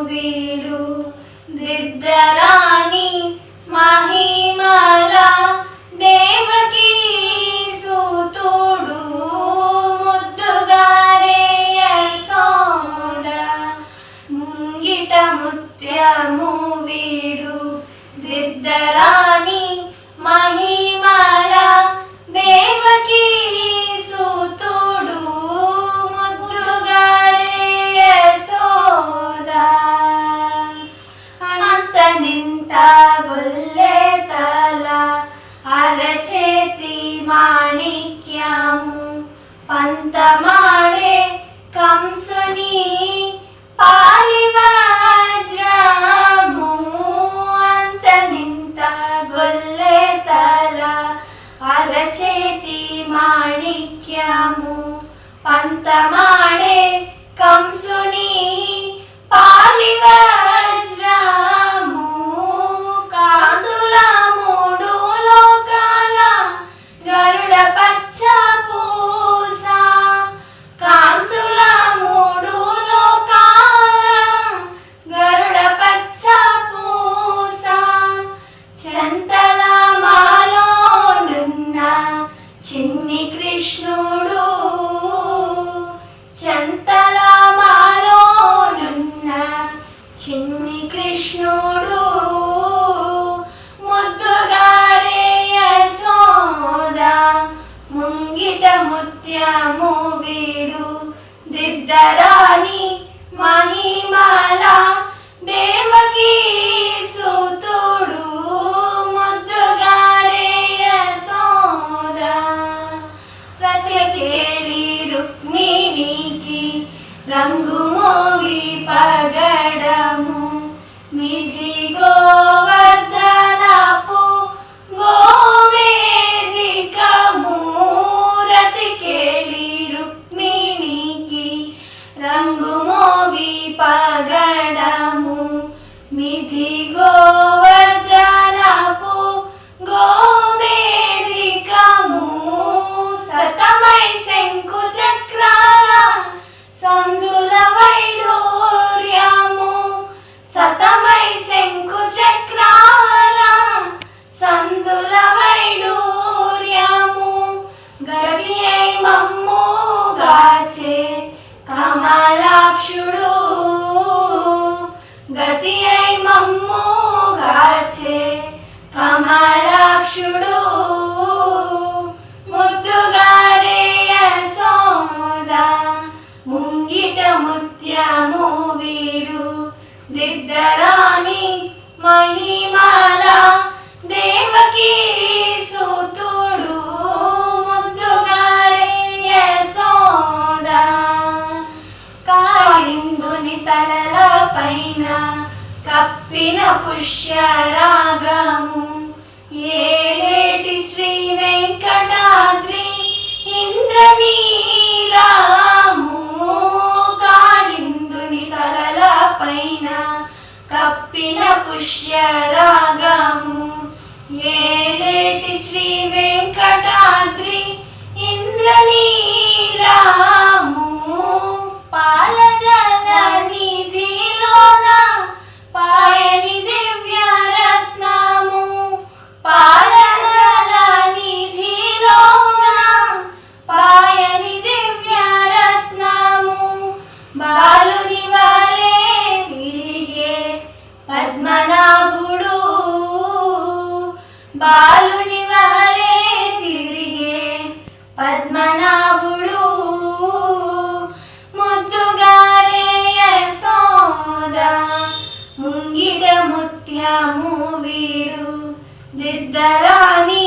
వీడు దిద్దరాని మహిమల దేవకీ సూతుడు ముద్దుగారే యశోద ముంగిట ముత్యము వీడు దిద్దరాని మహిమల దేవకీ సూతుడు ముద్దుగారే యశోద అంతనింత గొల్లె తల అరచేతి మాణిక్యము పంతమాడే కంసుని పాలి వజ్రము అంతనింత గొల్లె తల అరచేతి మాణిక్యము పంతమాడే కంసుని పాలి వజ్రము కాంతుల మూడు లోకాల గరుడ పచ్చ పూస కాంతుల మూడు లోకాల గరుడ పచ్చ పూస చెంతల మాలోనున్న చిన్ని కృష్ణుడు చెంతల మాలోనున్న చిన్ని కృష్ణుడు ముద్దుగారే యశోద ముంగిట ముత్యము వీడు దిద్దరాని మహిమల దేవకీ సూతుడు ముద్దుగారే యశోద ప్రత్యేకేళి రుక్మిణికి రంగు మోగి పగడము మిథి గోవర్ధనపు గోవేదికము రతికేళి రుక్మిణికి రంగు మోగి పగడము మిథి గోవర్ధనపు గోవేదికము సతమై శంకు చక్రాల సందుల వైడూర్యము సతమై శంకు చక్రాల సందుల వైడూర్యము గతి అయి మమ్ము గాచే కమలాక్షుడు గతి అయి మమ్ము గాచే కమలాక్షుడు ముద్దుగారే యశోద ముంగిట ముత్యము వీడు దిద్దరాని మహిమల దేవకీ సూతుడు ముద్దుగారే యశోద కాళిందుని తలల పైన కప్పిన పుష్యరాగము ఏలేటి శ్రీ వెంకటాద్రి ఇంద్రనీలము కాళిందుని తలల పైన కప్పిన పుష్యరాగము ఏలేటి శ్రీ వెంకటాద్రి ఇంద్రనీలము పాల జలనిధిలోన పాయని దివ్య రత్నము పాల జలనిధిలోన పాయని దివ్య రత్నము బాలుని వలె తిరిగే పద్మనాభుడు బాలుని వలె తిరిగే పద్మనాభుడు ముద్దుగారే యశోద ముంగిట ముత్యము వీడు దిద్దరాని